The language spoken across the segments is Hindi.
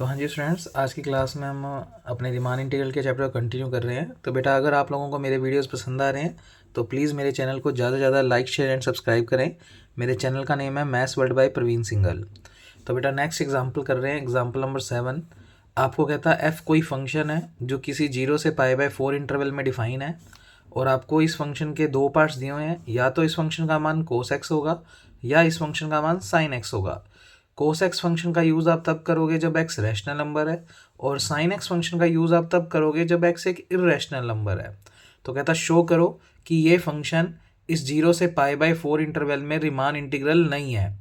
तो हाँ जी स्टूडेंट्स, आज की क्लास में हम अपने रीमान इंटीग्रल के चैप्टर को कंटिन्यू कर रहे हैं। तो बेटा, अगर आप लोगों को मेरे वीडियोस पसंद आ रहे हैं तो प्लीज़ मेरे चैनल को ज़्यादा से ज़्यादा लाइक, शेयर एंड सब्सक्राइब करें। मेरे चैनल का नेम है maths world by Praveen Singhal. तो बेटा, नेक्स्ट एग्जाम्पल कर रहे हैं, एग्जाम्पल नंबर 7। आपको कहता है एफ़ कोई फंक्शन है जो किसी 0 से π/4 इंटरवल में डिफाइन है, और आपको इस फंक्शन के दो पार्ट्स दिए हुए हैं। या तो इस फंक्शन का मान cos x होगा या इस फंक्शन का मान sin x होगा। cos x फंक्शन का यूज़ आप तब करोगे जब x रैशनल नंबर है, और sin x फंक्शन का यूज़ आप तब करोगे जब x एक इर्रेशनल नंबर है। तो कहता शो करो कि ये फंक्शन इस 0 से π/4 इंटरवल में रीमान इंटीग्रल नहीं है।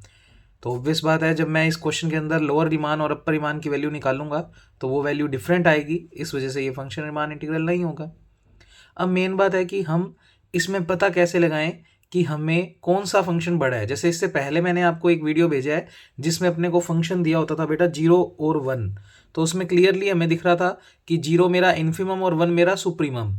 तो ऑब्वियस बात है, जब मैं इस क्वेश्चन के अंदर लोअर रीमान और अपर रीमान की वैल्यू निकालूंगा तो वो वैल्यू डिफरेंट आएगी, इस वजह से ये फंक्शन रीमान इंटीग्रल नहीं होगा। अब मेन बात है कि हम इसमें पता कैसे लगाएं कि हमें कौन सा फंक्शन बड़ा है। जैसे इससे पहले मैंने आपको एक वीडियो भेजा है जिसमें अपने को फंक्शन दिया होता था बेटा 0 और 1। तो उसमें क्लियरली हमें दिख रहा था कि 0 मेरा इन्फिमम और 1 मेरा सुप्रीमम।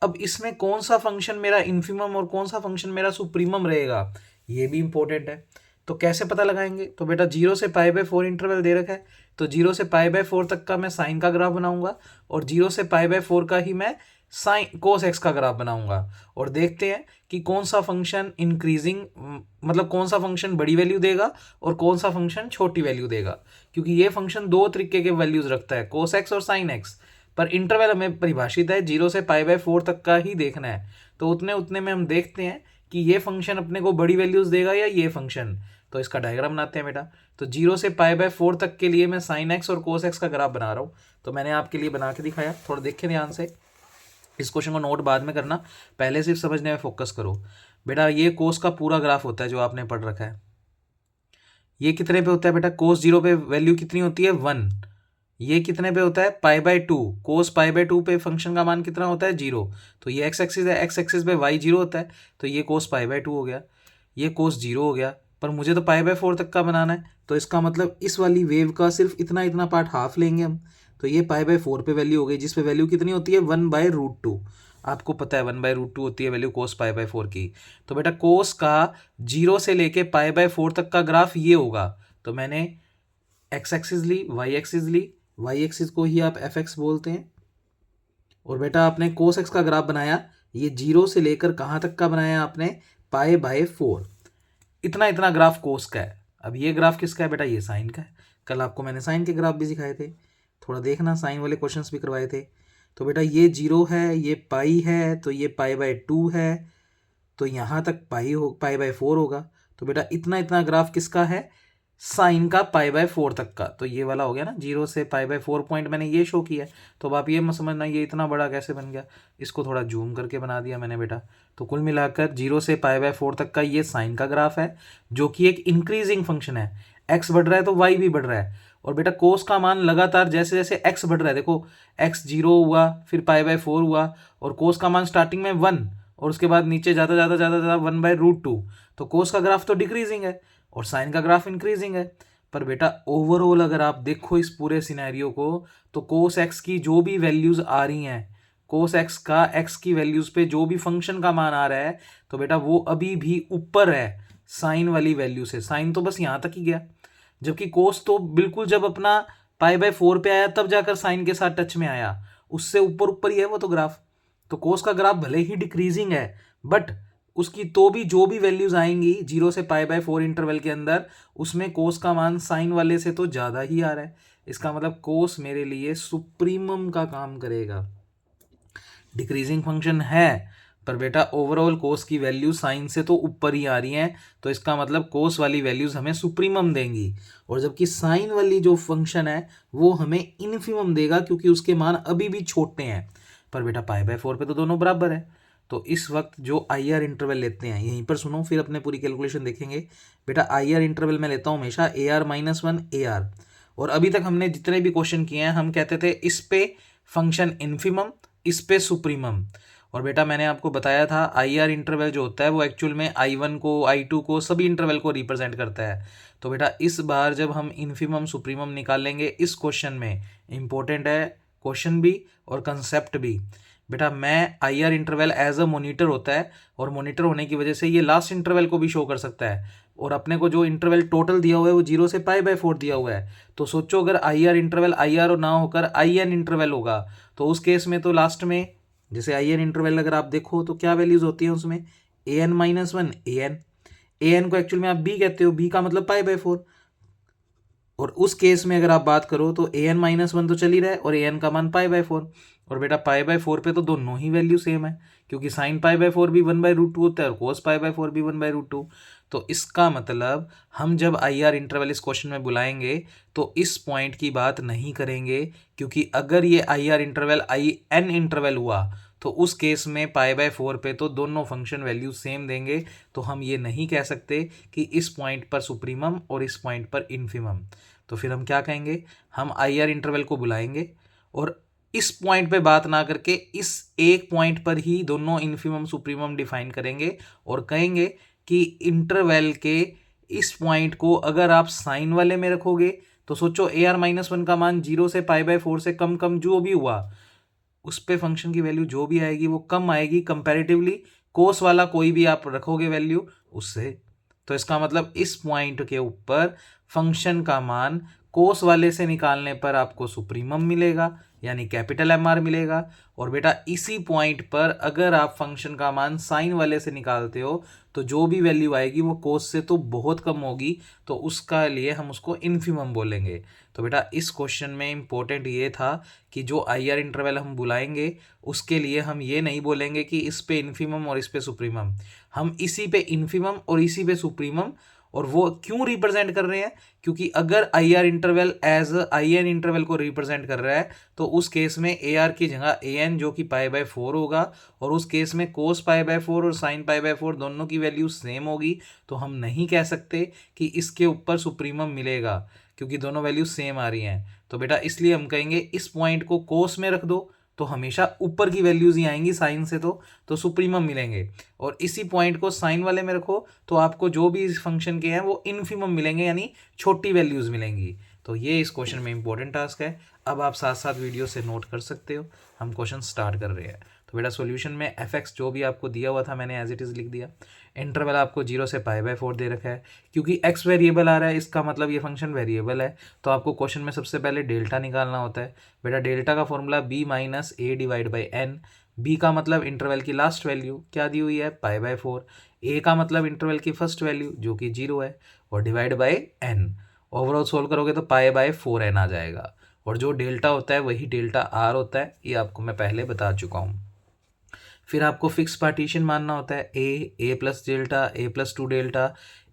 अब इसमें कौन सा फंक्शन मेरा इन्फिमम और कौन सा फंक्शन मेरा सुप्रीमम रहेगा, ये भी इंपॉर्टेंट है। तो कैसे पता लगाएंगे? तो बेटा 0 से π/4 इंटरवल दे रखा है, तो 0 से π/4 तक का मैं साइन का ग्राफ बनाऊंगा, और 0 से π/4 का ही मैं साइन कोस एक्स का ग्राफ बनाऊंगा। और देखते हैं कि कौन सा फंक्शन इंक्रीजिंग, मतलब कौन सा फंक्शन बड़ी वैल्यू देगा और कौन सा फंक्शन छोटी वैल्यू देगा। क्योंकि ये फंक्शन दो तरीके के वैल्यूज रखता है, कोस एक्स और साइन एक्स। पर इंटरवल हमें परिभाषित है 0 से π/4 तक का ही देखना है। तो उतने उतने में हम देखते हैं कि ये फंक्शन अपने को बड़ी वैल्यूज देगा या ये फंक्शन। तो इसका डायग्राम बनाते हैं बेटा। तो 0 से π/4 तक के लिए मैं साइन एक्स और कोस एक्स का ग्राफ बना रहा हूँ। तो मैंने आपके लिए बना के दिखाया, थोड़ा देखें ध्यान से। इस क्वेश्चन को नोट बाद में करना, पहले सिर्फ समझने में फोकस करो। बेटा ये कोस का पूरा ग्राफ होता है जो आपने पढ़ रखा है। ये कितने पे होता है बेटा? कोस 0 पे वैल्यू कितनी होती है? 1। ये कितने पे होता है? π/2। कोस π/2 पे फंक्शन का मान कितना होता है? 0। तो ये एक्स एक्सिस है, एक्स एक्सिस पे y 0 होता है, तो ये कोस π/2 हो गया, ये कोस 0 हो गया। पर मुझे तो π/4 तक का बनाना है, तो इसका मतलब इस वाली वेव का सिर्फ इतना इतना पार्ट हाफ लेंगे हम। तो ये π/4 पे वैल्यू हो गई, जिस पे वैल्यू कितनी होती है? 1/√2। आपको पता है 1/√2 होती है वैल्यू कोस π/4 की। तो बेटा कोस का 0 से लेके π/4 तक का ग्राफ ये होगा। तो मैंने एक्स एक्सिस ली, वाई एक्सिस ली, वाई एक्सिस को ही आप एफ एक्स बोलते हैं। और बेटा आपने कोस एक्स का ग्राफ बनाया, ये 0 से लेकर कहाँ तक का बनाया आपने? π/4। इतना इतना ग्राफ कोस का है। अब ये ग्राफ किसका है बेटा? ये साइन का है। कल आपको मैंने साइन के ग्राफ भी सिखाए थे, थोड़ा देखना, साइन वाले क्वेश्चंस भी करवाए थे। तो बेटा ये 0 है, ये पाई है, तो ये π/2 है, तो यहाँ तक π/4 होगा। तो बेटा इतना इतना ग्राफ किसका है? साइन का π/4 तक का। तो ये वाला हो गया ना, 0 से π/4 पॉइंट मैंने ये शो किया है। तो अब आप ये मत समझना ये इतना बड़ा कैसे बन गया, इसको थोड़ा जूम करके बना दिया मैंने बेटा। तो कुल मिलाकर 0 से π/4 तक का ये साइन का ग्राफ है, जो कि एक इंक्रीजिंग फंक्शन है। एक्स बढ़ रहा है तो वाई भी बढ़ रहा है। और बेटा कोस का मान लगातार जैसे जैसे एक्स बढ़ रहा है, देखो एक्स 0 हुआ, फिर π/4 हुआ, और कोस का मान स्टार्टिंग में 1, और उसके बाद नीचे जाता जाता जाता जाता 1/√2। तो कोस का ग्राफ तो डिक्रीजिंग है और साइन का ग्राफ इंक्रीजिंग है। पर बेटा ओवरऑल अगर आप देखो इस पूरे सिनेरियो को, तो कोस एक्स की जो भी वैल्यूज आ रही हैं, कोस एक्स का एक्स की वैल्यूज पे जो भी फंक्शन का मान आ रहा है, तो बेटा वो अभी भी ऊपर है साइन वाली वैल्यू से। साइन तो बस यहाँ तक ही गया, जबकि कोस तो बिल्कुल जब अपना π/4 पे आया तब जाकर साइन के साथ टच में आया, उससे ऊपर ऊपर ही है वो तो ग्राफ। तो कोस का ग्राफ भले ही डिक्रीजिंग है, बट उसकी तो भी जो भी वैल्यूज आएंगी 0 से π/4 इंटरवल के अंदर, उसमें कोस का मान साइन वाले से तो ज़्यादा ही आ रहा है। इसका मतलब कोस मेरे लिए सुप्रीमम का काम करेगा। डिक्रीजिंग फंक्शन है, पर बेटा ओवरऑल कोस की वैल्यू साइन से तो ऊपर ही आ रही हैं, तो इसका मतलब कोस वाली वैल्यूज हमें सुप्रीमम देंगी। और जबकि साइन वाली जो फंक्शन है वो हमें इन्फीमम देगा, क्योंकि उसके मान अभी भी छोटे हैं। पर बेटा π/4 पे तो दोनों बराबर है। तो इस वक्त जो आई आर इंटरवल लेते हैं, यहीं पर सुनो फिर अपने पूरी कैलकुलेशन देखेंगे। बेटा आई आर इंटरवल में लेता हूँ हमेशा AR-1 AR। और अभी तक हमने जितने भी क्वेश्चन किए हैं, हम कहते थे इस पे फंक्शन इन्फीमम, इस पे सुप्रीमम। और बेटा मैंने आपको बताया था आई आर इंटरवल जो होता है वो एक्चुअल में I1 को, I2 को, सभी इंटरवल को रिप्रेजेंट करता है। तो बेटा इस बार जब हम इन्फीमम सुप्रीमम निकालेंगे इस क्वेश्चन में, इंपॉर्टेंट है क्वेश्चन भी और कंसेप्ट भी। बेटा मैं I R interval as a monitor होता है, और मोनीटर होने की वजह से ये लास्ट इंटरवल को भी शो कर सकता है। और अपने को जो इंटरवल टोटल दिया हुआ है वो 0 से π/4 दिया हुआ है। तो सोचो अगर I R interval I R ना होकर आई एन इंटरवल होगा तो उस केस में तो लास्ट में जैसे आई एन इंटरवल अगर आप देखो तो क्या वैल्यूज होती हैं उसमें, an-1 an को एक्चुअल में आप b कहते हो, b का मतलब π/4। और उस केस में अगर आप बात करो तो an-1 तो चल ही रहा है और an का मान π/4। और बेटा π/4 पे तो दोनों ही वैल्यू सेम है क्योंकि sin π/4 भी 1/√2 होता है और cos π/4 भी 1/√2। तो इसका मतलब हम जब आई आर इंटरवल इस क्वेश्चन में बुलाएंगे तो इस पॉइंट की बात नहीं करेंगे, क्योंकि अगर ये आई आर इंटरवल आई एन इंटरवल हुआ तो उस केस में π/4 पे तो दोनों फंक्शन वैल्यू सेम देंगे। तो हम ये नहीं कह सकते कि इस पॉइंट पर सुप्रीमम और इस पॉइंट पर इन्फीमम। तो फिर हम क्या कहेंगे, हम आई आर इंटरवल को बुलाएंगे और इस पॉइंट पे बात ना करके इस एक पॉइंट पर ही दोनों इन्फीमम सुप्रीमम डिफाइन करेंगे और कहेंगे कि इंटरवल के इस पॉइंट को अगर आप साइन वाले में रखोगे तो सोचो ar-1 का मान 0 से π/4 से कम कम जो भी हुआ उस पे फंक्शन की वैल्यू जो भी आएगी वो कम आएगी कंपैरेटिवली कोस वाला कोई भी आप रखोगे वैल्यू उससे। तो इसका मतलब इस पॉइंट के ऊपर फंक्शन का मान कोस वाले से निकालने पर आपको सुप्रीमम मिलेगा यानी कैपिटल एम आर मिलेगा। और बेटा इसी पॉइंट पर अगर आप फंक्शन का मान साइन वाले से निकालते हो तो जो भी वैल्यू आएगी वो कोस से तो बहुत कम होगी, तो उसका लिए हम उसको इन्फीमम बोलेंगे। तो बेटा इस क्वेश्चन में इम्पोर्टेंट ये था कि जो आई आर इंटरवल हम बुलाएंगे उसके लिए हम ये नहीं बोलेंगे कि इस पे इन्फीमम और इस पे सुप्रीमम, हम इसी पे इन्फीमम और इसी पे सुप्रीमम। और वो क्यों रिप्रेजेंट कर रहे हैं, क्योंकि अगर I R interval as I N interval को रिप्रेजेंट कर रहा है तो उस केस में ए आर की जगह ए एन जो कि π/4 होगा और उस केस में कोस π/4 और साइन π/4 दोनों की वैल्यू सेम होगी। तो हम नहीं कह सकते कि इसके ऊपर सुप्रीमम मिलेगा क्योंकि दोनों वैल्यू सेम आ रही हैं। तो बेटा इसलिए हम कहेंगे इस पॉइंट को कोस में रख दो तो हमेशा ऊपर की वैल्यूज ही आएंगी साइन से, तो सुप्रीमम मिलेंगे। और इसी पॉइंट को साइन वाले में रखो तो आपको जो भी इस फंक्शन के हैं वो इन्फीमम मिलेंगे यानी छोटी वैल्यूज मिलेंगी। तो ये इस क्वेश्चन में इंपॉर्टेंट टास्क है। अब आप साथ साथ वीडियो से नोट कर सकते हो, हम क्वेश्चन स्टार्ट कर रहे हैं। तो बेटा सॉल्यूशन में एफ एक्स जो भी आपको दिया हुआ था मैंने एज इट इज़ लिख दिया। इंटरवल आपको 0 से π/4 दे रखा है, क्योंकि x वेरिएबल आ रहा है इसका मतलब ये फंक्शन वेरिएबल है। तो आपको क्वेश्चन में सबसे पहले डेल्टा निकालना होता है। बेटा डेल्टा का फॉर्मूला b - a/n। b का मतलब इंटरवल की लास्ट वैल्यू क्या दी हुई है π/4, a का मतलब इंटरवल की फर्स्ट वैल्यू जो कि 0 है और divide by n। Overall solve करोगे तो π/4n आ जाएगा और जो डेल्टा होता है वही डेल्टा r होता है, ये आपको मैं पहले बता चुका हूँ। फिर आपको फिक्स पार्टीशन मानना होता है a plus delta, a plus 2 delta,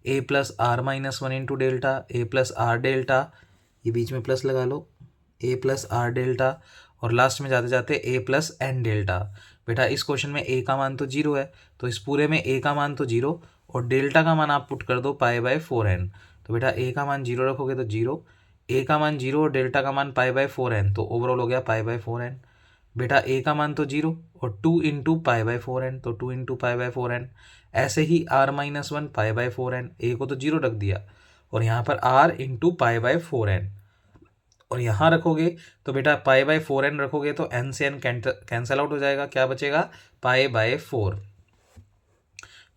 a plus r-1 into delta, a plus r delta, ये बीच में प्लस लगा लो, a प्लस r डेल्टा और लास्ट में जाते जाते a प्लस n डेल्टा। बेटा इस क्वेश्चन में a का मान तो 0 है तो इस पूरे में a का मान तो 0 और डेल्टा का मान आप पुट कर दो π/4n। तो बेटा a का मान 0 रखोगे तो 0, a का मान 0 और डेल्टा का मान π/4n, तो ओवरऑल हो गया π/4n। बेटा a का मान तो 0 और 2 इंटू π/4n, तो 2 इंटू π/4n। ऐसे ही r-1 π/4n, a को तो 0 रख दिया और यहाँ पर r इंटू π/4n और यहाँ रखोगे तो बेटा π/4n रखोगे तो n से n कैंसल आउट हो जाएगा, क्या बचेगा π/4।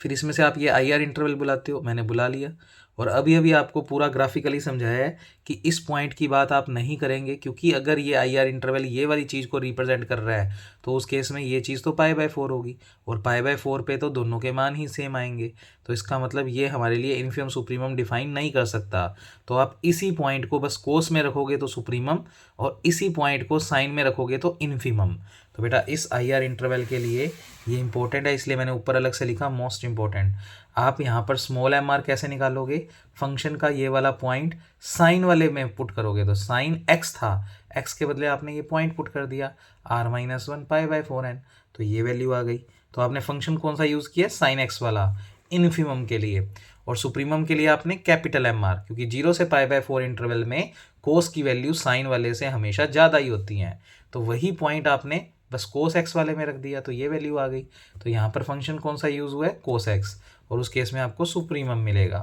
फिर इसमें से आप ये आई आर इंटरवल बुलाते हो, मैंने बुला लिया। और अभी अभी आपको पूरा ग्राफिकली समझाया है कि इस पॉइंट की बात आप नहीं करेंगे, क्योंकि अगर ये आई आर इंटरवल ये वाली चीज़ को रिप्रेजेंट कर रहा है तो उस केस में ये चीज़ तो π/4 होगी और π/4 पे तो दोनों के मान ही सेम आएंगे। तो इसका मतलब ये हमारे लिए इन्फीमम सुप्रीमम डिफाइन नहीं कर सकता। तो आप इसी पॉइंट को बस कोस में रखोगे तो सुप्रीमम और इसी पॉइंट को साइन में रखोगे तो इन्फीमम। तो बेटा इस आई आर इंटरवल के लिए ये इंपॉर्टेंट है, इसलिए मैंने ऊपर अलग से लिखा मोस्ट इंपॉर्टेंट। आप यहाँ पर स्मॉल एम आर कैसे निकालोगे, फंक्शन का ये वाला पॉइंट साइन वाले में पुट करोगे तो साइन x था, x के बदले आपने ये पॉइंट पुट कर दिया r-1 π/4n, तो ये वैल्यू आ गई। तो आपने फंक्शन कौन सा यूज़ किया, साइन x वाला इन्फीमम के लिए। और सुप्रीमम के लिए आपने कैपिटल एम आर, क्योंकि 0 से π/4 इंटरवल में कोस की वैल्यू साइन वाले से हमेशा ज़्यादा ही होती हैं, तो वही पॉइंट आपने बस कोस एक्स वाले में रख दिया तो ये वैल्यू आ गई। तो यहाँ पर फंक्शन कौन सा यूज़ हुआ है, कोस एक्स, और उस केस में आपको सुप्रीमम मिलेगा।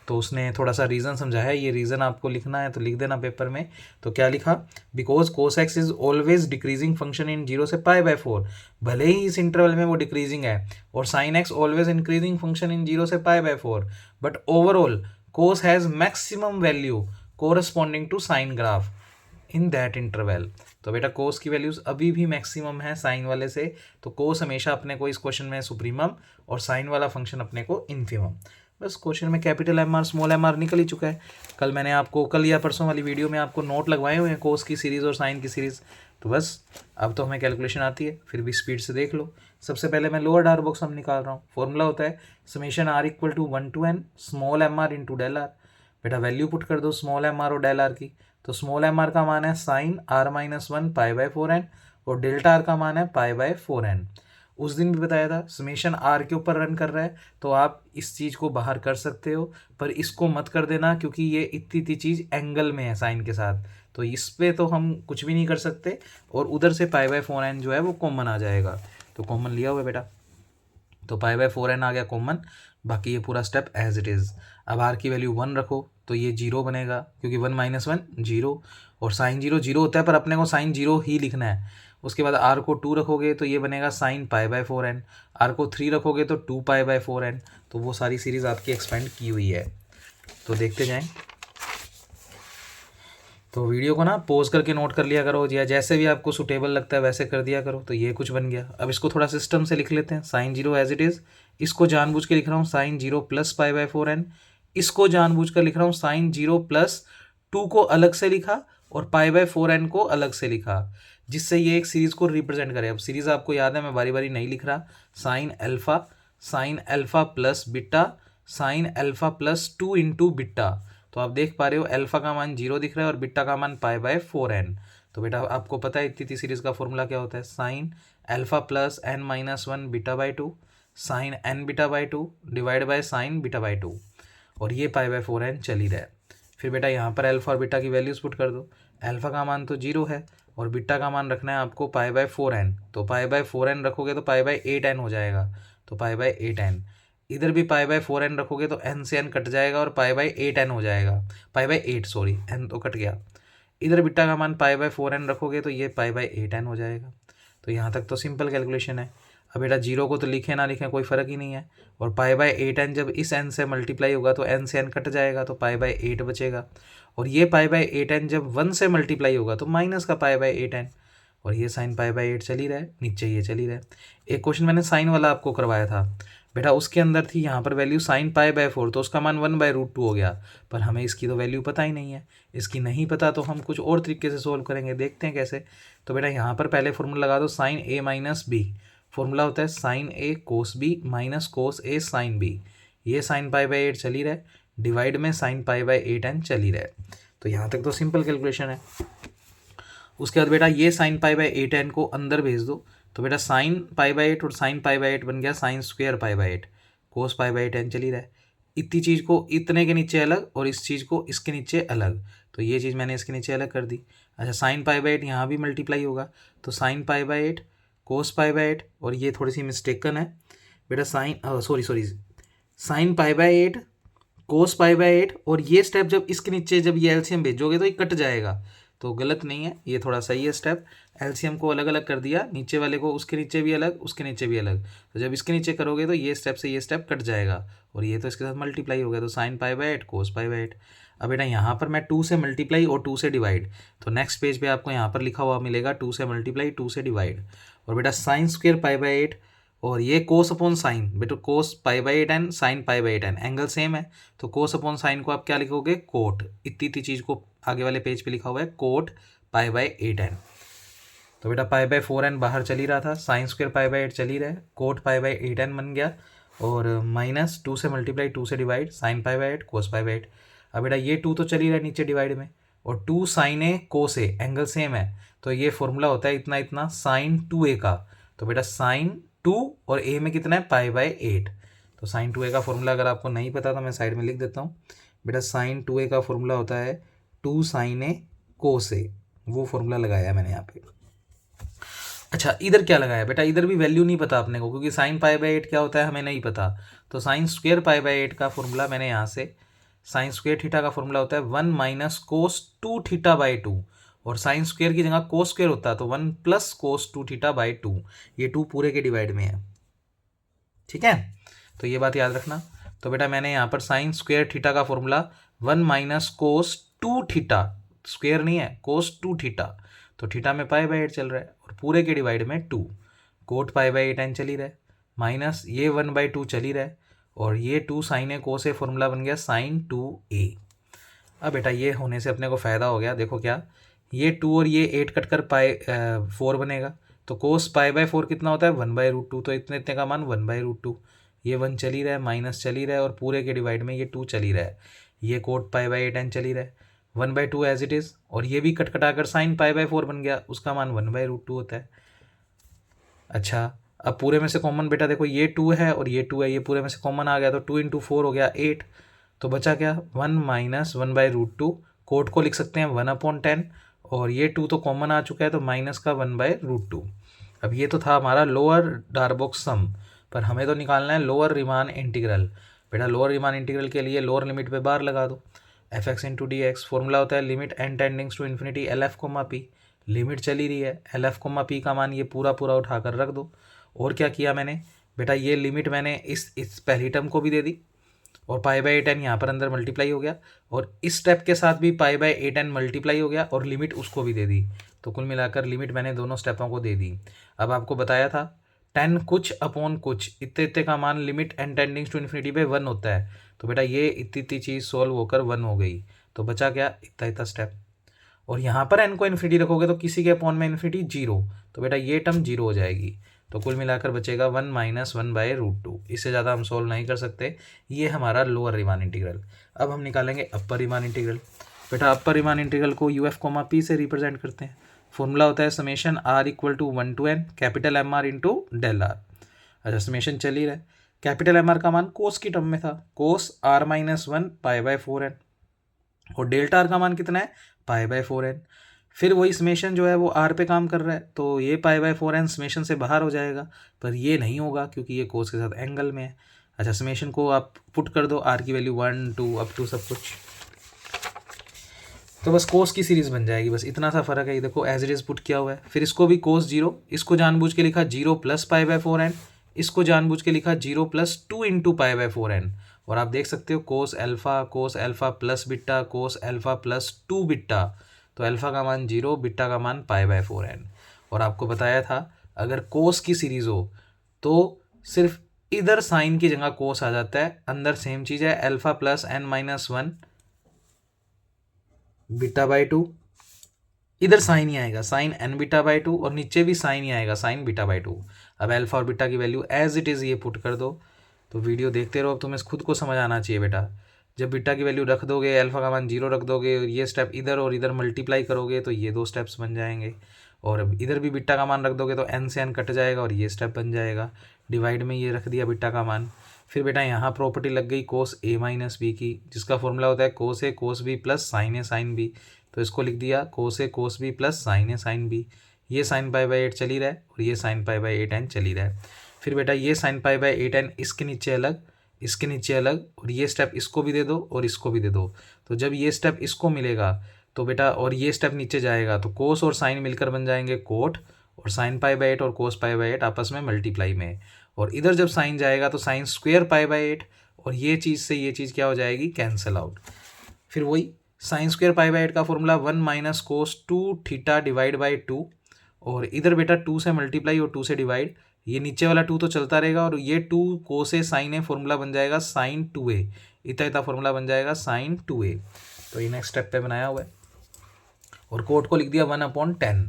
तो उसने थोड़ा सा रीज़न समझाया, ये रीज़न आपको लिखना है तो लिख देना पेपर में। तो क्या लिखा, because cos x is always decreasing function in 0 से π/4, भले ही इस इंटरवल में वो डिक्रीजिंग है, और sine x always increasing function in 0 से π/4, but overall cos has maximum value corresponding to sine graph in that interval. तो बेटा कोस की वैल्यूज अभी भी मैक्सिमम है साइन वाले से, तो कोस हमेशा अपने को इस क्वेश्चन में सुप्रीमम और साइन वाला फंक्शन अपने को इन्फीमम। बस क्वेश्चन में capital M R small M R निकल ही चुका है। कल मैंने आपको, कल या परसों वाली वीडियो में आपको नोट लगवाए हुए हैं कोस की सीरीज़ और साइन की सीरीज़। तो बस अब तो हमें कैलकुलेशन आती है, फिर भी स्पीड से देख लो। सबसे पहले मैं लोअर डार बॉक्स हम निकाल रहा हूँ। फॉर्मूला होता है summation r equal to 1 to n small M R into del R. बेटा वैल्यू पुट कर दो स्मॉल एम आर और डेल आर की। तो स्मॉल एम आर का मान है साइन r-1 π/4n और डेल्टा आर का मान है π/4n। उस दिन भी बताया था समेशन आर के ऊपर रन कर रहा है, तो आप इस चीज़ को बाहर कर सकते हो, पर इसको मत कर देना क्योंकि ये इतनी चीज़ एंगल में है साइन के साथ, तो इस पे तो हम कुछ भी नहीं कर सकते, और उधर से π/4n जो है वो कॉमन आ जाएगा। तो कॉमन लिया हुआ है बेटा, तो π/4n आ गया कॉमन। बाकी ये पूरा स्टेप एज इट इज़। अब आर की वैल्यू 1 रखो तो ये 0 बनेगा, क्योंकि 1 - 1 0, और साइन 0 0 होता है, पर अपने को साइन 0 ही लिखना है। उसके बाद आर को 2 रखोगे तो ये बनेगा साइन π/4n, आर को 3 रखोगे तो 2 π/4n। तो वो सारी सीरीज़ आपकी एक्सपेंड की हुई है, तो देखते जाएं। तो वीडियो को ना पॉज करके नोट कर लिया करो, या जैसे भी आपको सूटेबल लगता है वैसे कर दिया करो। तो ये कुछ बन गया। अब इसको थोड़ा सिस्टम से लिख लेते हैं। साइन 0 एज इट इज़, इसको जानबूझ के लिख रहा हूँ साइन 0 प्लस π/4n, इसको जानबूझ कर लिख रहा हूँ साइन 0 प्लस 2 को अलग से लिखा और π/4n को अलग से लिखा, जिससे ये एक सीरीज़ को रिप्रेजेंट करे। अब सीरीज़ आपको याद है, मैं बारी बारी नहीं लिख रहा। Sign alpha plus beta, sign alpha plus 2 into beta. तो आप देख पा रहे हो अल्फ़ा का मान 0 दिख रहा है और बीटा का मान π/4n। तो बेटा आपको पता है इतनी सीरीज़ का फॉर्मूला क्या होता है, साइन अल्फ़ा प्लस n-1 बीटा/2 साइन n बीटा/2 डिवाइड बाय साइन बीटा/2, और ये π/4n चल ही रहा है। फिर बेटा यहाँ पर अल्फ़ा और बीटा की वैल्यूज़ पुट कर दो। अल्फ़ा का मान तो 0 है और बीटा का मान रखना है आपको π/4n, तो π/4n रखोगे तो π/8n हो जाएगा, तो π/8n। इधर भी π/4n रखोगे तो n से n कट जाएगा और π/8n हो जाएगा, π/8 सॉरी, n तो कट गया। इधर बीटा का मान π/4n रखोगे तो ये π/8n हो जाएगा। तो यहाँ तक तो सिंपल कैलकुलेशन है। अब बेटा 0 को तो लिखें ना लिखें कोई फ़र्क ही नहीं है, और π/8n जब इस n से मल्टीप्लाई होगा तो n से n कट जाएगा तो π/8 बचेगा, और ये π/8n जब 1 से मल्टीप्लाई होगा तो माइनस का π/8n, और ये साइन π/8 चल ही रहा है, नीचे ये चल ही रहा है। एक क्वेश्चन मैंने साइन वाला आपको करवाया था बेटा, उसके अंदर थी यहाँ पर वैल्यू साइन π/4, तो उसका मान 1/√2 हो गया, पर हमें इसकी तो वैल्यू पता ही नहीं है। इसकी नहीं पता तो हम कुछ और तरीके से सोल्व करेंगे, देखते हैं कैसे। तो बेटा यहाँ पर पहले फॉर्मूला लगा दो sine a minus B. Formula होता है sine a cos b minus cos a sine b। ये साइन π/8 चल ही रहा है, डिवाइड में साइन π/8n चल ही रहा है। तो यहाँ तक तो सिंपल कैलकुलेशन है। उसके बाद बेटा ये साइन π/8n को अंदर भेज दो, तो बेटा साइन π/8 और साइन π/8 बन गया साइन स्क्वायर π/8, कोस π/8n चल ही रहा है। इतनी चीज़ को इतने के नीचे अलग और इस चीज़ को इसके नीचे अलग, तो ये चीज़ मैंने इसके नीचे अलग कर दी। अच्छा साइन π/8 यहाँ भी मल्टीप्लाई होगा, तो साइन π/8 कोस π/8, और ये थोड़ी सी मिस्टेकन है बेटा, साइन साइन π/8 कोस π/8, और ये स्टेप जब इसके नीचे जब ये एलसीएम भेजोगे तो ये कट जाएगा, तो गलत नहीं है, ये थोड़ा सही है स्टेप। एलसीएम को अलग अलग कर दिया, नीचे वाले को उसके नीचे भी अलग, उसके नीचे भी अलग, तो जब इसके नीचे करोगे तो ये स्टेप से ये स्टेप कट जाएगा, और ये तो इसके साथ मल्टीप्लाई हो गया, तो साइन π/8 कोस π/8। अब बेटा यहाँ पर मैं 2 से मल्टीप्लाई और 2 से डिवाइड, तो नेक्स्ट पेज पे आपको यहाँ पर लिखा हुआ मिलेगा 2 से मल्टीप्लाई 2 से डिवाइड, और बेटा साइन स्क्वायर π/8, और ये कोस अपॉन साइन, बेटा कोस π/8n sign π/8n, angle same है, तो कोस अपॉन साइन को आप क्या लिखोगे, कोट। इतनी चीज़ को आगे वाले पेज पे लिखा हुआ है कोट π/8n। तो बेटा π/4n बाहर चल ही रहा था, साइन स्क्वायर π/8 चल ही रहा है, कोट π/8n बन गया, और माइनस 2 से मल्टीप्लाई 2 से डिवाइड साइन π/8 कोस π/8। अब बेटा ये 2 तो चल ही रहा है नीचे डिवाइड में, और 2 साइन ए कोस ए, एंगल सेम है, तो ये फॉर्मूला होता है इतना इतना साइन 2a का। तो बेटा साइन 2 और a में कितना है π/8, तो साइन 2a का फॉर्मूला अगर आपको नहीं पता तो मैं साइड में लिख देता हूँ बेटा, साइन 2a का फॉर्मूला होता है 2 साइन ए कोस ए, वो फॉर्मूला लगाया है मैंने यहाँ पे। अच्छा इधर क्या लगाया बेटा, इधर भी वैल्यू नहीं पता अपने को, क्योंकि साइन π/8 क्या होता है हमें नहीं पता, तो साइन स्क्वायर π/8 का फॉर्मूला मैंने यहाँ से साइन स्क्वेयर थीटा का फॉर्मूला होता है 1 माइनस कोस 2 थीटा बाई 2, और साइन स्क्वेयर की जगह कोस स्क्वेयर होता है तो 1 प्लस कोस 2 थीटा बाई 2, ये 2 पूरे के डिवाइड में है। ठीक है, तो ये बात याद रखना। तो बेटा मैंने यहाँ पर साइन स्क्वेयर थीटा का formula 1 minus cos 2 theta, square नहीं है, कोस 2 थीटा, तो थीटा में पाई बाई 8 चल रहा है और पूरे के डिवाइड में 2, कोट पाई बाई 8 चल ही रहा है, माइनस ये 1/2 चल ही रहा है, और ये 2 sign A cos a formula बन गया साइन 2a। अब बेटा ये होने से अपने को फ़ायदा हो गया, देखो क्या, ये 2 और ये 8 कट कर पाई 4 बनेगा, तो कोस पाई बाई 4 कितना होता है 1/√2, तो इतने इतने का मान 1/√2, ये 1 चल ही रहा है, माइनस चल ही रहा है, और पूरे के डिवाइड में ये 2 चल ही रहा है, ये कोट पाई बाई 8 चल ही रहा है, 1/2 एज इट इज़, और ये भी कट कटा कर साइन पाई बाई 4 बन गया, उसका मान 1/√2 होता है। अच्छा, अब पूरे में से कॉमन बेटा देखो ये 2 है और ये 2 है, ये पूरे में से कॉमन आ गया, तो 2 × 4 हो गया 8, तो बचा क्या 1 माइनस 1/√2, कोट को लिख सकते हैं 1/10, और ये 2 तो कॉमन आ चुका है तो माइनस का 1/√2। अब ये तो था हमारा लोअर डार्बोक सम, पर हमें तो निकालना है लोअर रीमान इंटीग्रल। बेटा लोअर रीमान इंटीग्रल के लिए लोअर लिमिट पे बार लगा दो, fx × dx, फॉर्मूला होता है limit n tending to infinity LF, P, limit चली रही है, LF, P का मान ये पूरा पूरा उठाकर रख दो। और क्या किया मैंने बेटा, ये लिमिट मैंने इस पहली टर्म को भी दे दी, और पाई बाई 8n यहाँ पर अंदर मल्टीप्लाई हो गया, और इस स्टेप के साथ भी पाई बाई 8n मल्टीप्लाई हो गया, और लिमिट उसको भी दे दी, तो कुल मिलाकर लिमिट मैंने दोनों स्टेपों को दे दी। अब आपको बताया था 10 कुछ अपॉन कुछ, इतने इतने का मान limit n tending to infinity पे 1 होता है, तो बेटा ये इतनी इतनी चीज़ सोल्व होकर 1 हो गई, तो बचा क्या इतना इतना स्टेप, और यहाँ पर n को इन्फिनिटी रखोगे तो किसी के अपॉन में इन्फिनिटी 0, तो बेटा ये टर्म 0 हो जाएगी, तो कुल मिलाकर बचेगा 1 माइनस 1/√2, इससे ज़्यादा हम सोल्व नहीं कर सकते। ये हमारा लोअर रीमान इंटीग्रल। अब हम निकालेंगे अपर रीमान इंटीग्रल। बेटा अपर रीमान इंटीग्रल को UF, P से रिप्रेजेंट करते हैं, फॉर्मूला होता है summation r = 1 to n capital MR × del r। अच्छा, समेशन चल ही रहा है, कैपिटल MR का मान कोस की टर्म में था, कोस r-1 π/4n, और डेल्टा r का मान कितना है π/4n। फिर वही समेशन जो है वो r पे काम कर रहा है, तो ये π/4n समेशन से बाहर हो जाएगा, पर ये नहीं होगा क्योंकि ये कोस के साथ एंगल में है। अच्छा, समेशन को आप पुट कर दो, r की वैल्यू 1 2 अप टू सब कुछ, तो बस कोस की सीरीज़ बन जाएगी, बस इतना सा फ़र्क है। ये देखो एज इट इज़ पुट किया हुआ है। फिर इसको भी कोस 0, इसको जानबूझ के लिखा 0 + π/4n, इसको जानबूझ के लिखा 0 + 2 × π/4n, और आप देख सकते हो cos alpha plus beta, cos alpha plus 2 beta, तो अल्फ़ा का मान 0, बीटा का मान π/4n। और आपको बताया था अगर कोस की सीरीज़ हो तो सिर्फ इधर साइन की जगह कोस आ जाता है, अंदर सेम चीज़ है, अल्फ़ा प्लस n-1 बीटा/2, इधर साइन ही आएगा साइन n बीटा/2, और नीचे भी साइन ही आएगा साइन बीटा/2। अब अल्फ़ा और बीटा की वैल्यू एज इट इज़ ये पुट कर दो, तो वीडियो देखते रहो, अब तुम्हें खुद को समझ आना चाहिए बेटा। जब बीटा की वैल्यू रख दोगे, अल्फ़ा का मान 0 रख दोगे, और ये स्टेप इधर और इधर मल्टीप्लाई करोगे तो ये 2 स्टेप्स बन जाएंगे, और अब इधर भी बीटा का मान रख दोगे तो n से n कट जाएगा और ये स्टेप बन जाएगा, डिवाइड में ये रख दिया बीटा का मान। फिर बेटा यहाँ प्रॉपर्टी लग गई कोस a माइनस बी की, जिसका फॉर्मूला होता है cos a cos b plus sine a sine b, तो इसको लिख दिया cos a cos b plus sine a sine b। ये साइन π/8 चल ही रहा है और ये साइन π/8n चल ही रहा है। फिर बेटा ये साइन π/8n इसके नीचे अलग, इसके नीचे अलग, और ये स्टेप इसको भी दे दो और इसको भी दे दो, तो जब ये स्टेप इसको मिलेगा तो बेटा, और ये स्टेप नीचे जाएगा तो कोस और साइन मिलकर बन जाएंगे कोट, और साइन π/8 और कोस π/8 आपस में मल्टीप्लाई में, और इधर जब साइन जाएगा तो साइन स्क्वेयर π/8, और ये चीज़ से ये चीज़ क्या हो जाएगी कैंसिल आउट। फिर वही साइन स्क्वेयर π/8 का formula 1 minus cos 2 theta divide by 2, और इधर बेटा 2 से मल्टीप्लाई और 2 से डिवाइड, ये नीचे वाला 2 तो चलता रहेगा, और ये 2 कोस ए साइन ए फॉर्मूला बन जाएगा साइन 2a, इतना इतना फॉर्मूला बन जाएगा साइन 2a। तो ये नेक्स्ट स्टेप पे बनाया हुआ है, और कोट को लिख दिया 1/10,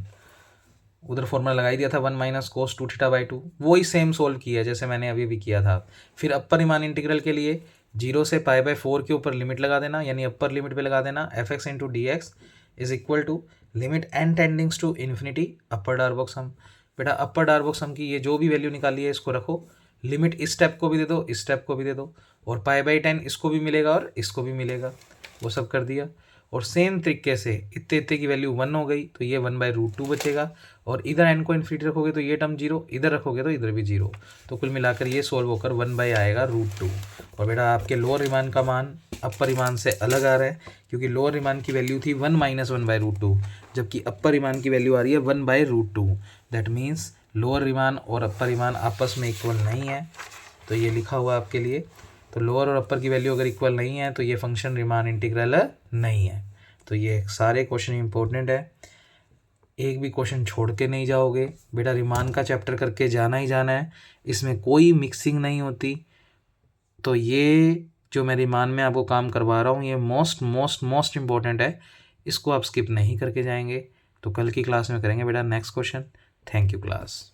उधर फॉर्मूला लगाई दिया था 1 माइनस कोस 2 थीटा बाई 2, वही सेम सोल्व किया जैसे मैंने अभी भी किया था। फिर अपर रीमान इंटीग्रल के लिए 0 से π/4 के ऊपर लिमिट लगा देना, यानी अपर लिमिट पे लगा देना fx × dx is equal to limit n tending to infinity upper Darboux sum. बेटा अपर डार्बोक सम की ये जो भी वैल्यू निकाली है इसको रखो, लिमिट इस स्टेप को भी दे दो, इस स्टेप को भी दे दो, और π/10 इसको भी मिलेगा और इसको भी मिलेगा, वो सब कर दिया। और सेम तरीके से इतने इतने की वैल्यू 1 हो गई तो ये 1/√2 बचेगा, और इधर n को इन्फिनिटी रखोगे तो ये टर्म 0, इधर रखोगे तो इधर भी 0। तो कुल मिलाकर ये सोल्व होकर 1 आएगा √2। और बेटा आपके लोअर रीमान का मान अपर रीमान से अलग आ रहा है, क्योंकि लोअर रीमान की वैल्यू थी 1 - 1/√2, जबकि अपर रीमान की वैल्यू आ रही है 1/√2। दैट मीन्स लोअर रीमान और अपर रीमान आपस में इक्वल नहीं है, तो ये लिखा हुआ आपके लिए। तो लोअर और अपर की वैल्यू अगर इक्वल नहीं है तो ये फंक्शन रीमान इंटीग्रल नहीं है। तो ये सारे क्वेश्चन इंपॉर्टेंट है, एक भी क्वेश्चन छोड़ के नहीं जाओगे बेटा। रीमान का चैप्टर करके जाना ही जाना है, इसमें कोई मिक्सिंग नहीं होती। तो ये जो मैं रीमान में आपको काम करवा रहा हूँ ये मोस्ट मोस्ट मोस्ट इम्पॉर्टेंट है, इसको आप स्किप नहीं करके जाएंगे। तो कल की क्लास में करेंगे बेटा next question. Thank you class.